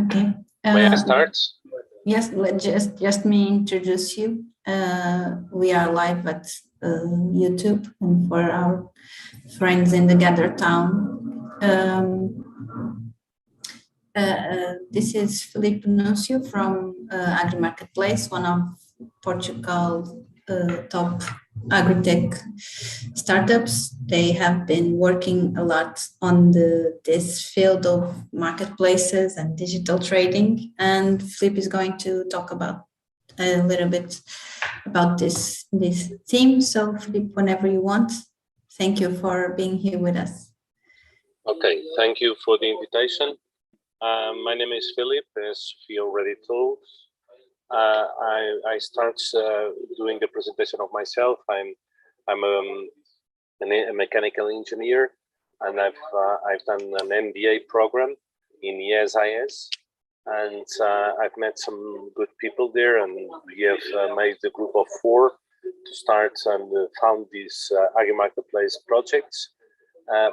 Okay. May I start? Yes, just me introduce you. We are live at YouTube, and for our friends in the Gather Town. This is Felipe Nuncio from Agri Marketplace, one of Portugal's top agri-tech startups. They have been working a lot on this field of marketplaces and digital trading, and Felipe is going to talk about a little bit about this theme. So Felipe, whenever you want, thank you for being here with us. Okay, thank you for the invitation. My name is Philip, as we already told. I start doing the presentation of myself. I'm a mechanical engineer, and I've done an MBA program in ESIS, and I've met some good people there, and we have made a group of 4 to start and found this Agri Marketplace projects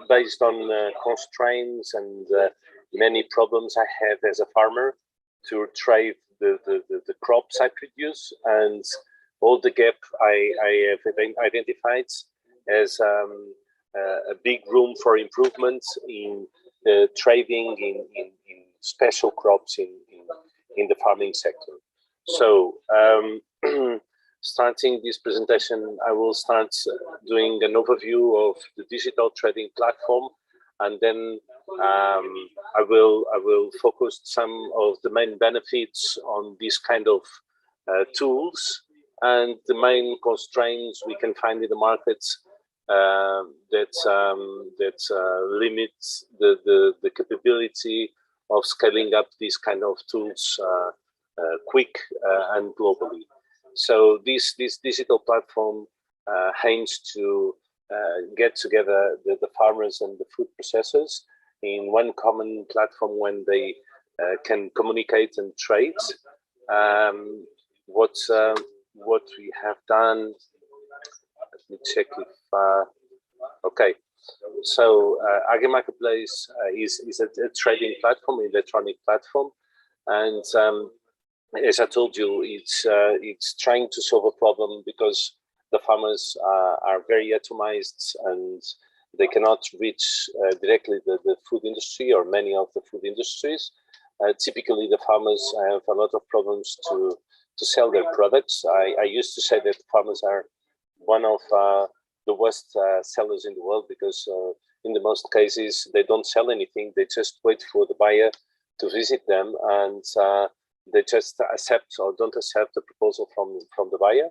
based on constraints and many problems I have as a farmer to trade the crops I produce, and all the gap I have identified as a big room for improvement in trading in special crops in the farming sector. So starting this presentation, I will start doing an overview of the digital trading platform, and then I will focus some of the main benefits on this kind of tools and the main constraints we can find in the markets that limits the capability of scaling up these kind of tools quick and globally. So this digital platform aims to get together the farmers and the food processors in one common platform when they can communicate and trade. What we have done, let me check if, okay. So Agri Marketplace is a trading platform, electronic platform, and as I told you, it's trying to solve a problem because the farmers are very atomized and they cannot reach directly the food industry or many of the food industries. Typically, the farmers have a lot of problems to sell their products. I used to say that farmers are one of the worst sellers in the world because in the most cases, they don't sell anything. They just wait for the buyer to visit them, and they just accept or don't accept the proposal from the buyer.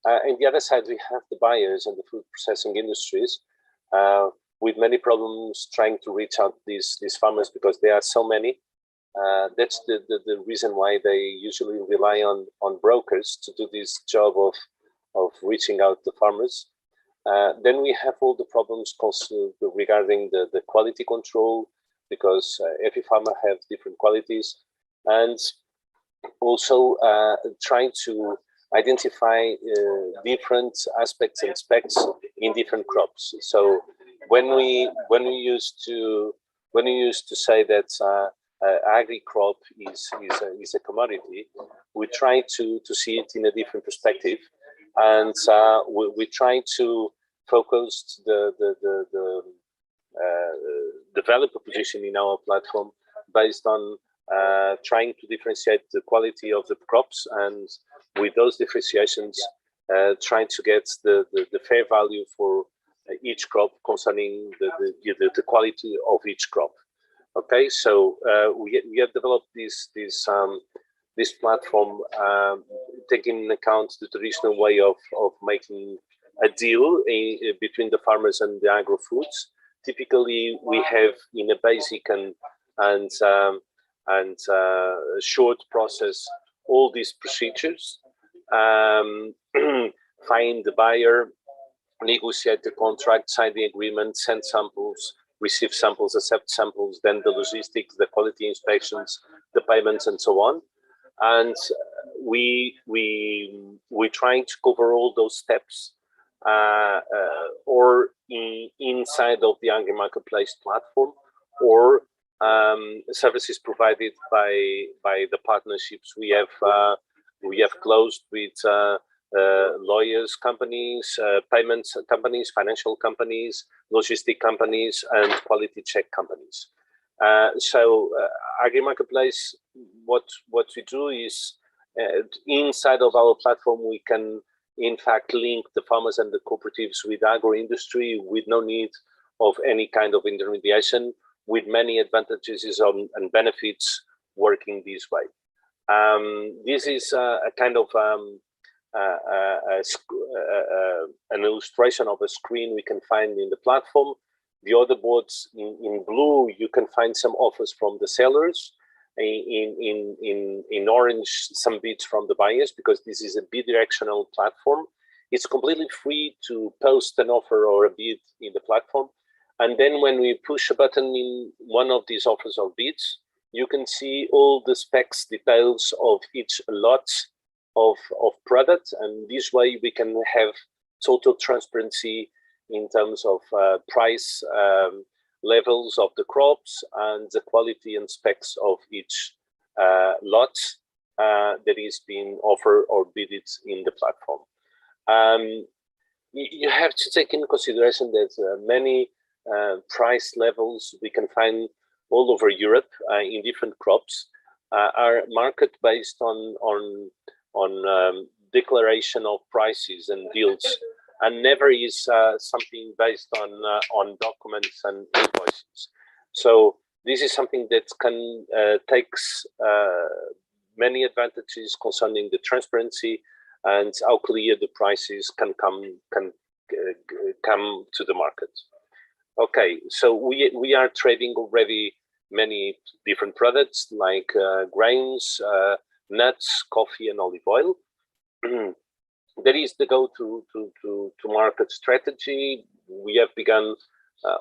On the other side, we have the buyers and the food processing industries with many problems trying to reach out these farmers because there are so many. That's the reason why they usually rely on brokers to do this job of reaching out to farmers. Then we have all the problems regarding the quality control, because every farmer has different qualities, and also trying to identify different aspects and specs in different crops. So when we used to say that agri crop is a commodity, we try to see it in a different perspective, and we try to focus the value proposition in our platform based on trying to differentiate the quality of the crops, and with those differentiations, trying to get the fair value for each crop concerning the quality of each crop. Okay, so we have developed this platform taking into account the traditional way of making a deal between the farmers and the agro foods. Typically, we have in a basic and short process all these procedures. Find the buyer, negotiate the contract, sign the agreement, send samples, receive samples, accept samples, then the logistics, the quality inspections, the payments, and so on. And we're trying to cover all those steps or inside of the Agri Marketplace platform, or services provided by the partnerships we have closed with lawyers companies, payments companies, financial companies, logistic companies, and quality check companies. So AgriMarketplace, what we do is inside of our platform we can in fact link the farmers and the cooperatives with agro-industry with no need of any kind of intermediation, with many advantages and benefits working this way. This is a kind of an illustration of a screen we can find in the platform. The other boards in blue, you can find some offers from the sellers. In orange, some bids from the buyers, because this is a bidirectional platform. It's completely free to post an offer or a bid in the platform. And then when we push a button in one of these offers or bids, you can see all the specs details of each lot of product. And this way we can have total transparency in terms of price, levels of the crops, and the quality and specs of each lot that is being offered or bidded in the platform. You have to take into consideration that many price levels we can find all over Europe in different crops are market based on declaration of prices and deals, and never is something based on documents and invoices. So this is something that can takes many advantages concerning the transparency and how clear the prices can come to the market. Okay, so we are trading already many different products like grains, nuts, coffee, and olive oil. That is the go-to-market strategy. We have begun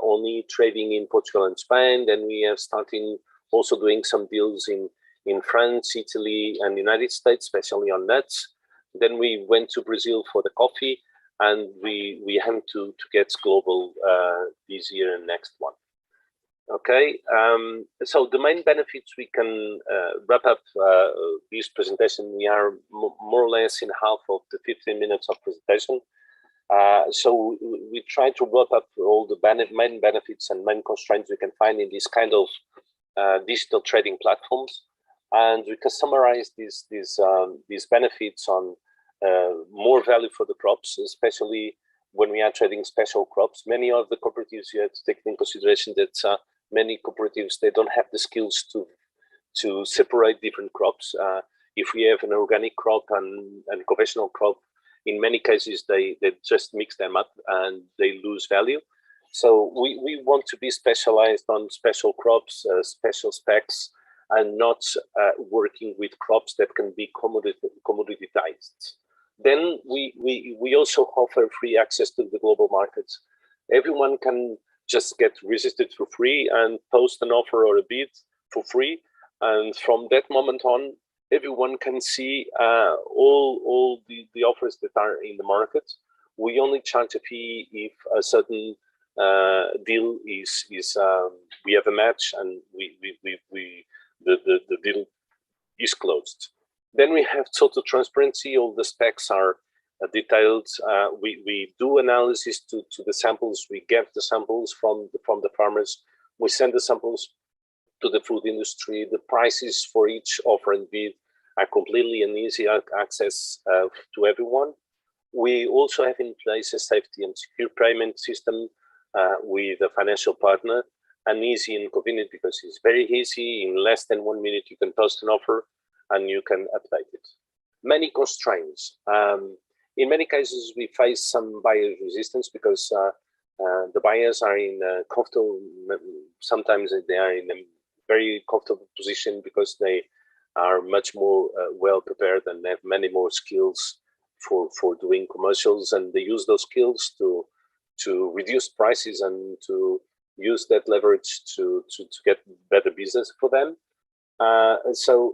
only trading in Portugal and Spain. Then we have started also doing some deals in France, Italy, and United States, especially on nuts. Then we went to Brazil for the coffee, and we aim to get global this year and next one. Okay, so the main benefits we can wrap up this presentation. We are more or less in half of the 15 minutes of presentation. So we try to wrap up all the main benefits and main constraints we can find in this kind of digital trading platforms, and we can summarize these benefits on more value for the crops, especially when we are trading special crops. Many of the cooperatives, you have to take in consideration that many cooperatives, they don't have the skills to separate different crops. If we have an organic crop and conventional crop, in many cases they just mix them up and they lose value. So we want to be specialized on special crops, special specs, and not working with crops that can be commoditized. Then we also offer free access to the global markets. Everyone can just get registered for free and post an offer or a bid for free, and from that moment on, everyone can see all the offers that are in the market. We only charge a fee if a certain deal is we have a match and the deal is closed. Then we have total transparency. All the specs are detailed. We do analysis to the samples. We get the samples from the farmers. We send the samples to the food industry. The prices for each offer and bid are completely and easy access to everyone. We also have in place a safety and secure payment system with a financial partner, and easy and convenient because it's very easy. In less than 1 minute, you can post an offer and you can update it. Many constraints. In many cases, we face some buyer resistance because the buyers are in a comfortable, sometimes they are in a very comfortable position because they are much more well prepared and have many more skills for doing commercials, and they use those skills to reduce prices and to use that leverage to get better business for them. So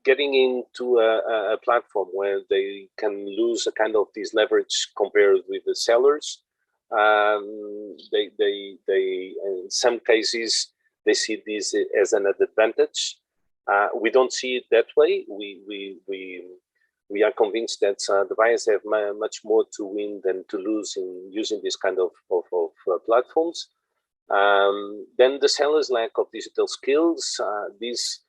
getting into a platform where they can lose a kind of this leverage compared with the sellers, they in some cases they see this as an advantage. We don't see it that way. We are convinced that the buyers have much more to win than to lose in using this kind of platforms. Then the sellers' lack of digital skills. These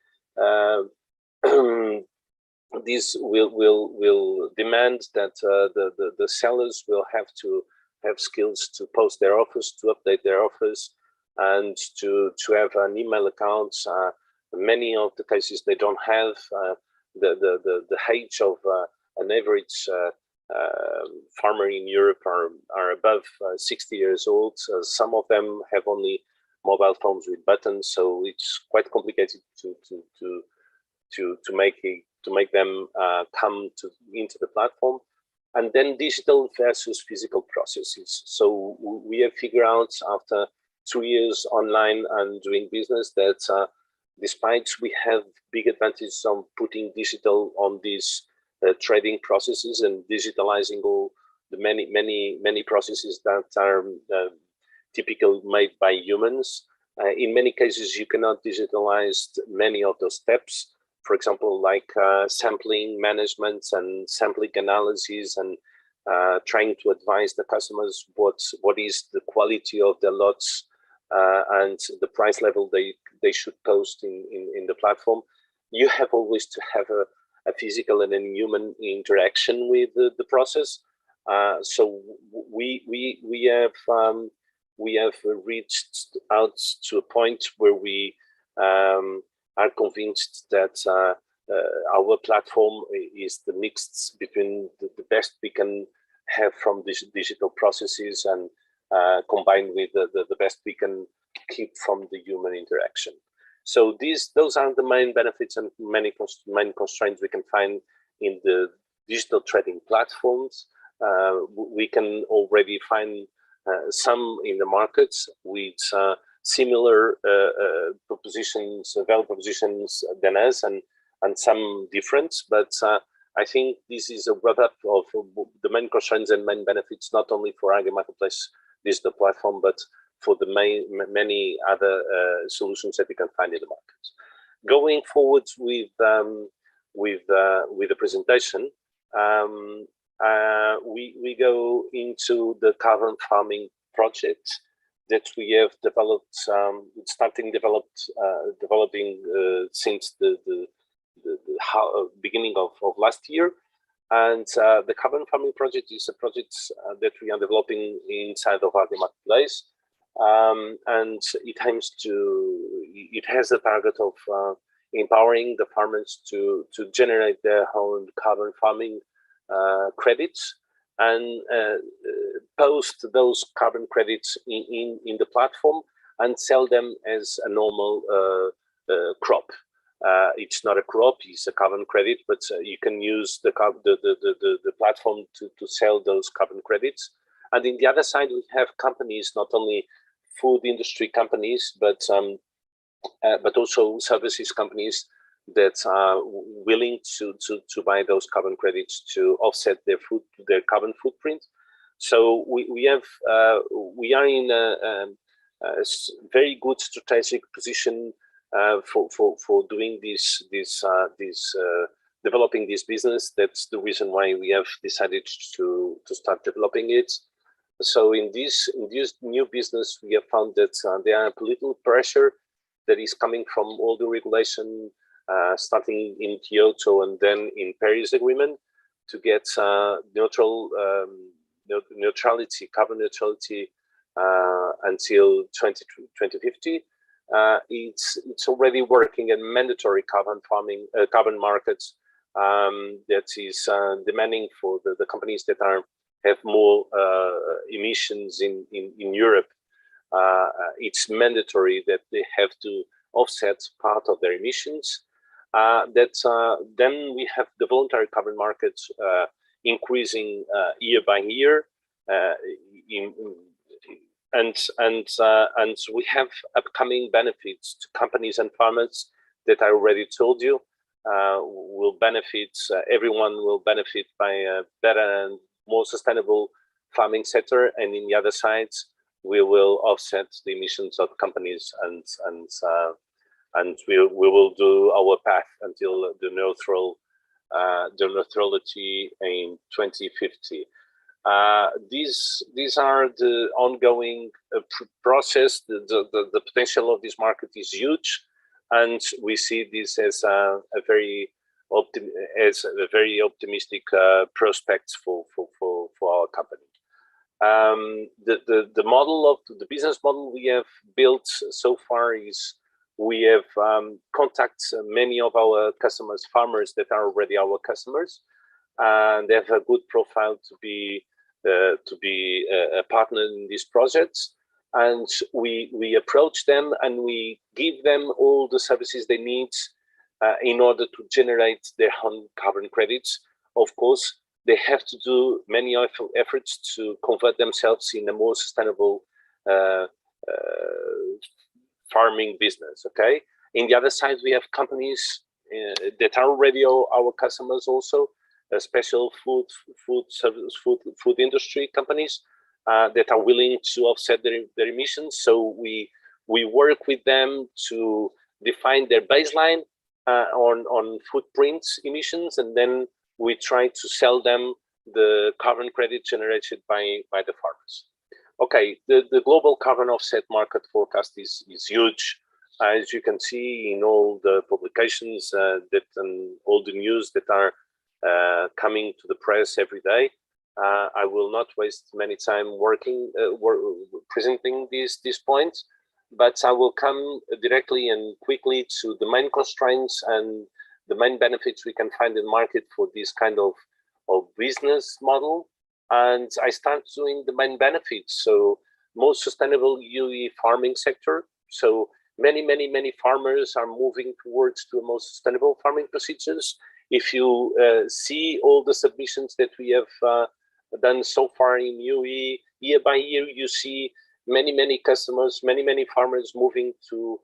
will demand that the sellers will have to have skills to post their offers, to update their offers, and to have an email account. Many of the cases they don't have. The age of an average farmer in Europe are above 60 years old. Some of them have only mobile phones with buttons, so it's quite complicated to make them come into the platform. And then digital versus physical processes. So we have figured out after 2 years online and doing business that despite we have big advantages on putting digital on these trading processes and digitalizing all the many processes that are typically made by humans. In many cases, you cannot digitalize many of those steps. For example, like sampling management and sampling analysis and trying to advise the customers what is the quality of the lots and the price level they should post in the platform. You have always to have a physical and a human interaction with the process. So we have reached out to a point where we are convinced that our platform is the mix between the best we can have from these digital processes and combined with the best we can keep from the human interaction. So those are the main benefits and main constraints we can find in the digital trading platforms. We can already find some in the markets with similar propositions, value propositions than us, and some difference. But I think this is a wrap-up of the main constraints and main benefits, not only for Agri Marketplace digital platform, but for the many other solutions that we can find in the market. Going forward with the presentation, we go into the carbon farming project that we have developed, developing since the beginning of last year. And the carbon farming project is a project that we are developing inside of Agri Marketplace, and it has the target of empowering the farmers to generate their own carbon farming credits and post those carbon credits in the platform and sell them as a normal crop. It's not a crop; it's a carbon credit, but you can use the platform to sell those carbon credits. And in the other side, we have companies, not only food industry companies, but also services companies that are willing to buy those carbon credits to offset their carbon footprint. So we are in a very good strategic position for doing developing this business. That's the reason why we have decided to start developing it. So in this new business, we have found that there are political pressure that is coming from all the regulation, starting in Kyoto and then in Paris Agreement, to get neutrality, carbon neutrality until 2050. It's already working in mandatory carbon markets that is demanding for the companies that have more emissions in Europe. It's mandatory that they have to offset part of their emissions. Then we have the voluntary carbon markets increasing year by year, and we have upcoming benefits to companies and farmers that I already told you will benefit. Everyone will benefit by a better and more sustainable farming sector, and in the other side, we will offset the emissions of companies, and we will do our path until the neutrality in 2050. These are the ongoing process. The potential of this market is huge, and we see this as a very optimistic prospects for our company. The model of the business model we have built so far is we have contacted many of our customers, farmers that are already our customers, and they have a good profile to be a partner in these projects. And we approach them and we give them all the services they need in order to generate their own carbon credits. Of course, they have to do many efforts to convert themselves in a more sustainable farming business. Okay. In the other side, we have companies that are already our customers also, special food industry companies that are willing to offset their emissions. So we work with them to define their baseline on footprint emissions, and then we try to sell them the carbon credit generated by the farmers. Okay, the global carbon offset market forecast is huge. As you can see in all the publications and all the news that are coming to the press every day. I will not waste many time presenting these points, but I will come directly and quickly to the main constraints and the main benefits we can find in the market for this kind of business model. And I start doing the main benefits. So most sustainable UE farming sector. So many farmers are moving towards to a more sustainable farming procedures. If you see all the submissions that we have done so far in UE, year by year, you see many customers, many farmers moving to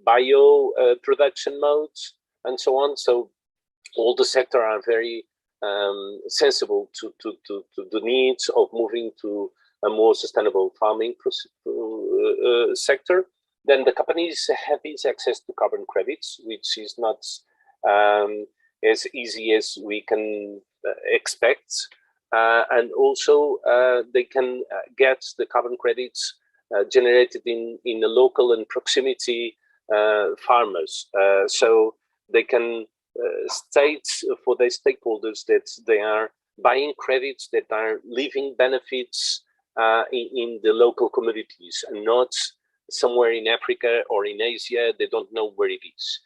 bio production modes and so on. So all the sector are very sensible to the needs of moving to a more sustainable farming sector. Then the companies have easy access to carbon credits, which is not as easy as we can expect. And also they can get the carbon credits generated in the local and proximity farmers. So they can state for their stakeholders that they are buying credits that are living benefits in the local communities and not somewhere in Africa or in Asia. They don't know where it is.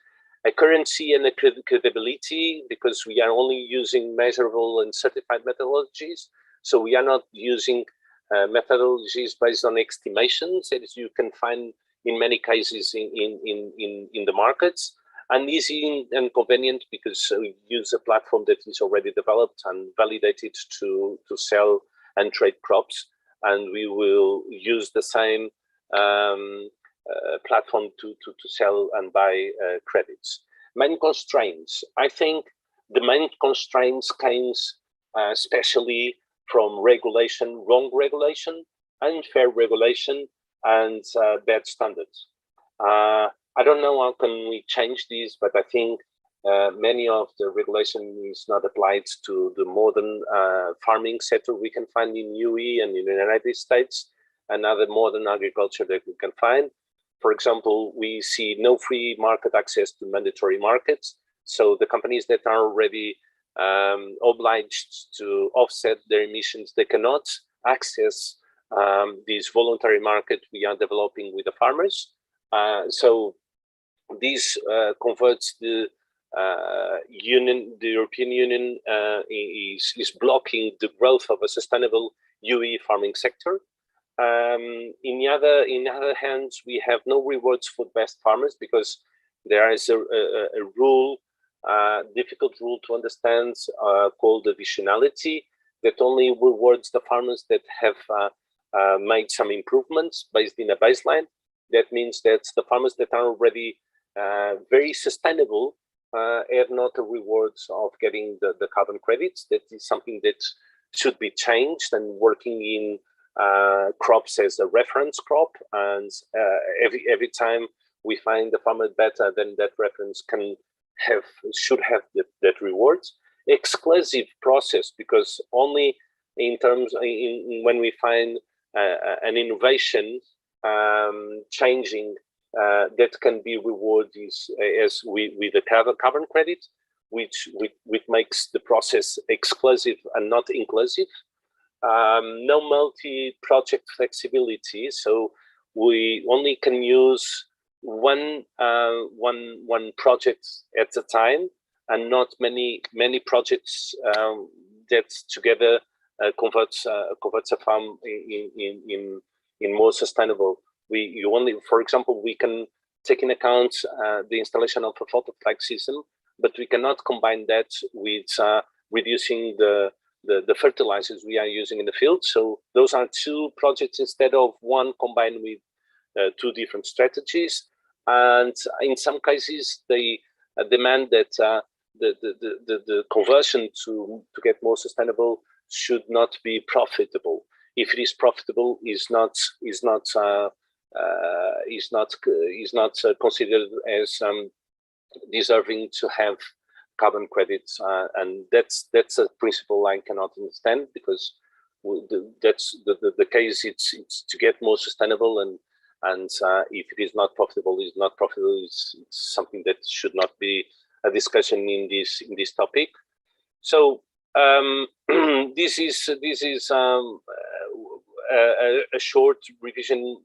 A currency and a credibility, because we are only using measurable and certified methodologies. So we are not using methodologies based on estimations, as you can find in many cases in the markets. And easy and convenient because we use a platform that is already developed and validated to sell and trade crops. And we will use the same platform to sell and buy credits. Main constraints. I think the main constraints came especially from regulation, wrong regulation, unfair regulation, and bad standards. I don't know how can we change these, but I think many of the regulation is not applied to the modern farming sector we can find in UE and in the United States and other modern agriculture that we can find. For example, we see no free market access to mandatory markets. So the companies that are already obliged to offset their emissions, they cannot access this voluntary market we are developing with the farmers. So this converts the European Union is blocking the growth of a sustainable UE farming sector. In the other hand, we have no rewards for the best farmers because there is a rule, difficult rule to understand, called additionality, that only rewards the farmers that have made some improvements based in a baseline. That means that the farmers that are already very sustainable have not the rewards of getting the carbon credits. That is something that should be changed and working in crops as a reference crop, and every time we find the farmer better, then that reference should have that reward. Exclusive process, because only when we find an innovation changing that can be rewarded as with the carbon credit, which makes the process exclusive and not inclusive. No multi-project flexibility, so we only can use one project at a time, and not many projects that together converts a farm in more sustainable. For example, we can take in account the installation of a photovoltaic system, but we cannot combine that with reducing the fertilizers we are using in the field. So those are two projects instead of one, combined with two different strategies. And in some cases, they demand that the conversion to get more sustainable should not be profitable. If it is profitable, is not considered as deserving to have carbon credits, and that's a principle I cannot understand, because that's the case. It's to get more sustainable, and if it is not profitable, it's not profitable. It's something that should not be a discussion in this topic. So this is a short revision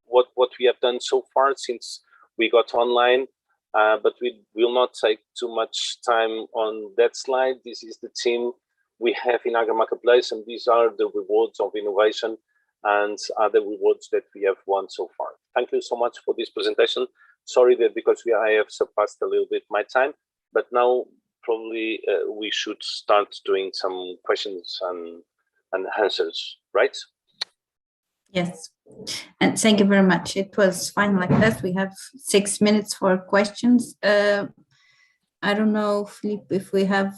what we have done so far since we got online. But we will not take too much time on that slide. This is the team we have in AgriMarketplace, and these are the rewards of innovation and other rewards that we have won so far. Thank you so much for this presentation. Sorry that because I have surpassed a little bit my time, but now probably we should start doing some questions and answers, right? Yes, and thank you very much. It was fine like that. We have 6 minutes for questions. I don't know, Philippe, if we have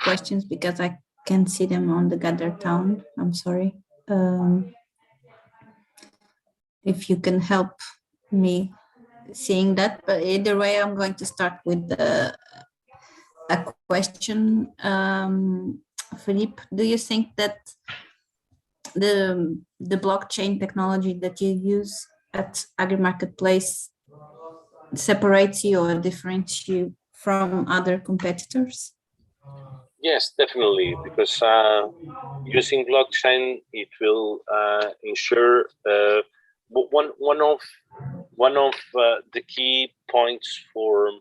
questions, because I can see them on the Gather Town. I'm sorry. If you can help me seeing that, but either way, I'm going to start with a question. Philippe, do you think that the blockchain technology that you use at AgriMarketplace separates you or differentiates you from other competitors? Yes, definitely, because using blockchain, it will ensure one of the key points for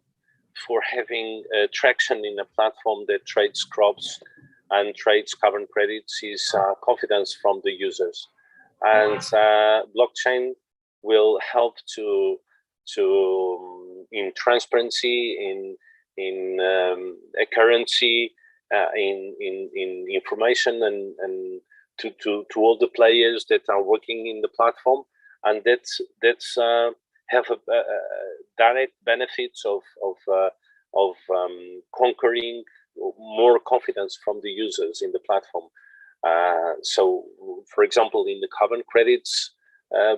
having traction in a platform that trades crops and trades carbon credits is confidence from the users, and blockchain will help to in transparency, in accuracy, in information, and to all the players that are working in the platform, and that's have a direct benefits of conquering more confidence from the users in the platform. So, for example, in the carbon credits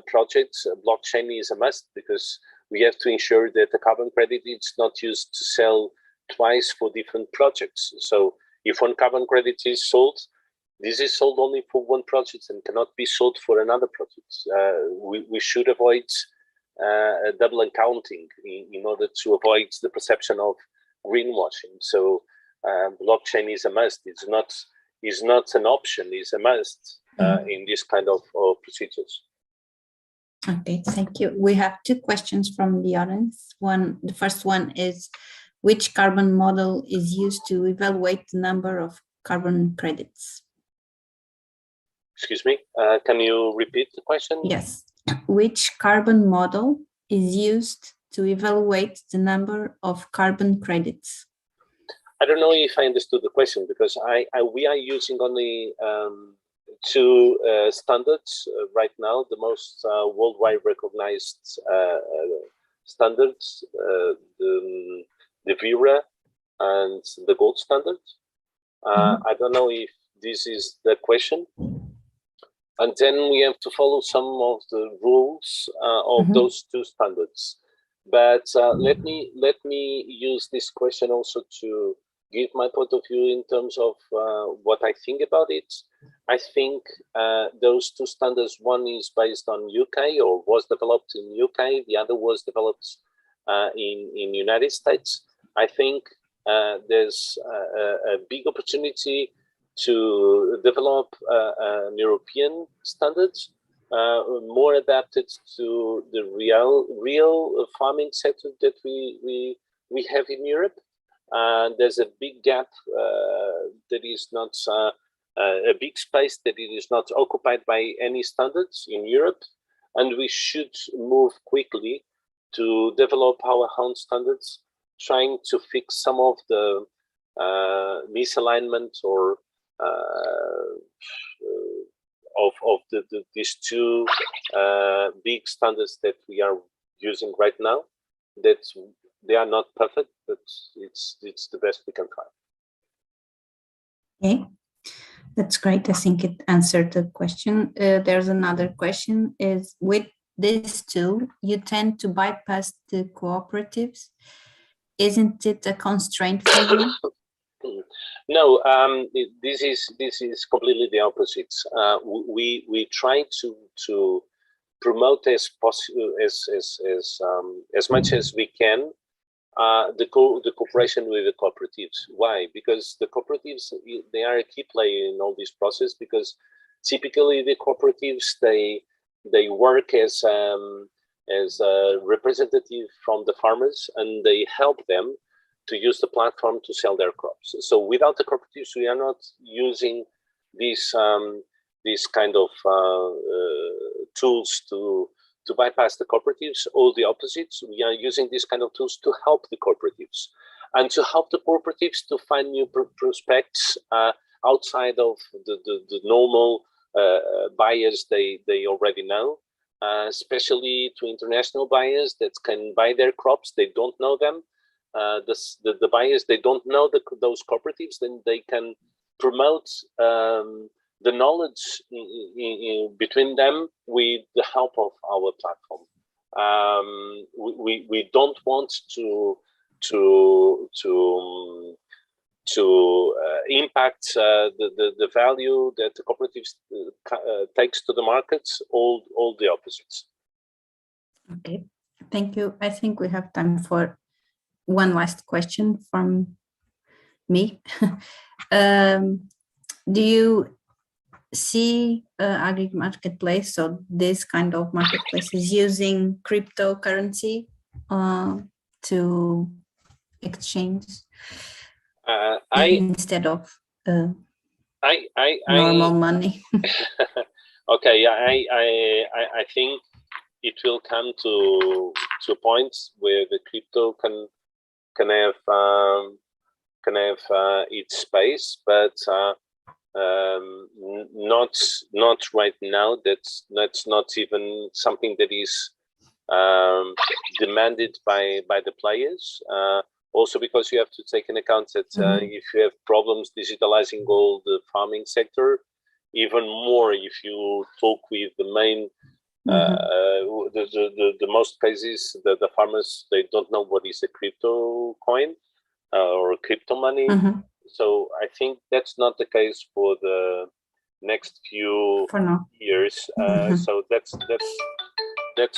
projects, blockchain is a must, because we have to ensure that the carbon credit is not used to sell twice for different projects. So if one carbon credit is sold, this is sold only for one project and cannot be sold for another project. We should avoid double accounting in order to avoid the perception of greenwashing. So blockchain is a must. It's not an option. It's a must in this kind of procedures. Okay, thank you. We have 2 questions from the audience. The first one is, which carbon model is used to evaluate the number of carbon credits? Excuse me, can you repeat the question? Yes. Which carbon model is used to evaluate the number of carbon credits? I don't know if I understood the question, because we are using only 2 standards right now, the most worldwide recognized standards, the Vera and the gold standard. I don't know if this is the question. And then we have to follow some of the rules of those two standards. But let me use this question also to give my point of view in terms of what I think about it. I think those two standards, one is based on UK or was developed in UK, the other was developed in United States. I think there's a big opportunity to develop an European standards more adapted to the real farming sector that we have in Europe. There's a big gap that is not a big space that it is not occupied by any standards in Europe, and we should move quickly to develop our own standards, trying to fix some of the misalignment or of these two big standards that we are using right now. That they are not perfect, but it's the best we can try. Okay, that's great. I think it answered the question. There's another question: is with this tool, you tend to bypass the cooperatives? Isn't it a constraint for you? No, this is completely the opposite. We try to promote as much as we can the cooperation with the cooperatives. Why? Because the cooperatives, they are a key player in all this process, because typically the cooperatives they work as a representative from the farmers, and they help them to use the platform to sell their crops. So without the cooperatives, we are not using these kind of tools to bypass the cooperatives, or the opposites. We are using these kind of tools to help the cooperatives, and to help the cooperatives to find new prospects outside of the normal buyers they already know, especially to international buyers that can buy their crops. They don't know them. The buyers, they don't know those cooperatives, then they can promote the knowledge between them with the help of our platform. We don't want to impact the value that the cooperatives takes to the markets. All the opposites. Okay, thank you. I think we have time for one last question from me. Do you see agri marketplace, so this kind of marketplaces, using cryptocurrency to exchange instead of normal money? Okay, I think it will come to points where the crypto can have its space, but not right now. That's not even something that is demanded by the players. Also, because you have to take into account that if you have problems digitalizing all the farming sector, even more if you talk with the main the most cases, the farmers, they don't know what is a crypto coin or crypto money. So I think that's not the case for the next few years. So that's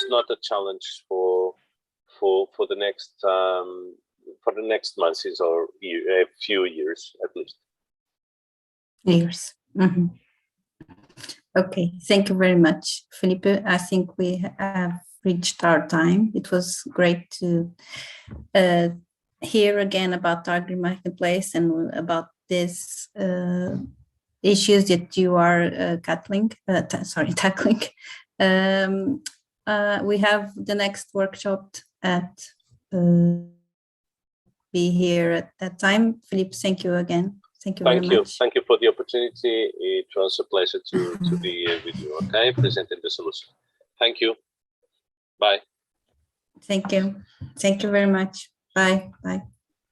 not a challenge for the next months or a few years at least. Years. Okay, thank you very much, Felipe. I think we have reached our time. It was great to hear again about the agri marketplace and about these issues that you are tackling. We have the next workshop at be here at that time. Philippe, thank you again. Thank you very much. Thank you for the opportunity. It was a pleasure to be here with you, okay? Presenting the solution. Thank you. Bye. Thank you. Thank you very much. Bye. Bye.